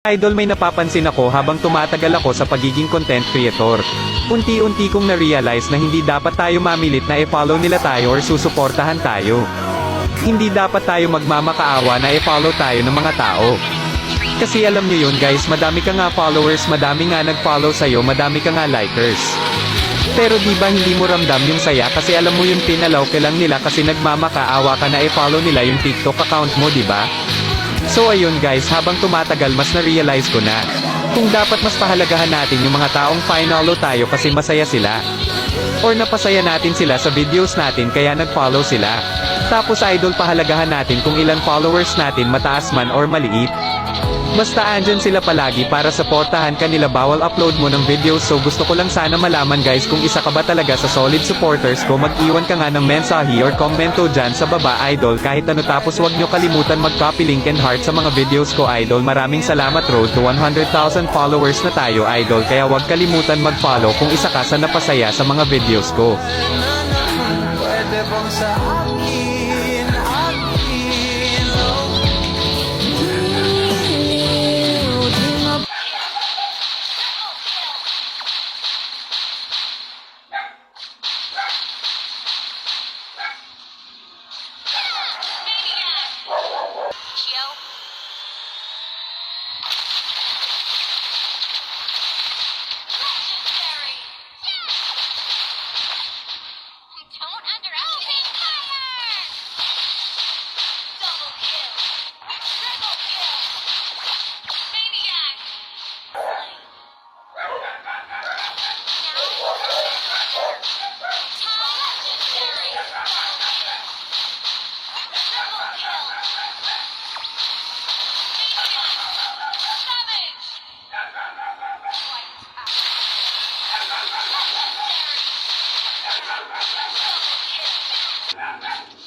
Idol, may napapansin ako habang tumatagal ako sa pagiging content creator. Unti-unti kong na-realize na hindi dapat tayo mamilit na i-follow nila tayo or susuportahan tayo. Hindi dapat tayo magmamakaawa na i-follow tayo ng mga tao. Kasi alam niyo yun guys, madami ka nga followers, madami nga nag-follow sa'yo, madami ka nga likers. Pero di ba hindi mo ramdam yung saya kasi alam mo yung pinalaw ka lang nila kasi nagmamakaawa ka na i-follow nila yung TikTok account mo, di ba? So ayun guys, habang tumatagal mas na-realize ko na, kung dapat mas pahalagahan natin yung mga taong finalo tayo kasi masaya sila. Or napasaya natin sila sa videos natin kaya nag-follow sila. Tapos idol, pahalagahan natin kung ilan followers natin, mataas man or maliit. Basta andyan sila palagi para supportahan ka nila bawal upload mo ng videos. So gusto ko lang sana malaman guys kung isa ka ba talaga sa solid supporters ko. Mag-iwan ka nga ng mensahe or komento dyan sa baba idol kahit ano, tapos wag nyo kalimutan mag-copy link and heart sa mga videos ko idol. Maraming salamat, road to 100,000 followers na tayo idol, kaya wag kalimutan mag-follow kung isa ka sa napasaya sa mga videos ko. Pwede bang sa akin, Don't underestimate fire! Double kill! Triple kill! Maniac! Legendary! Triple kill! Maniac! Savage! Wiped out! Legendary! Double kill!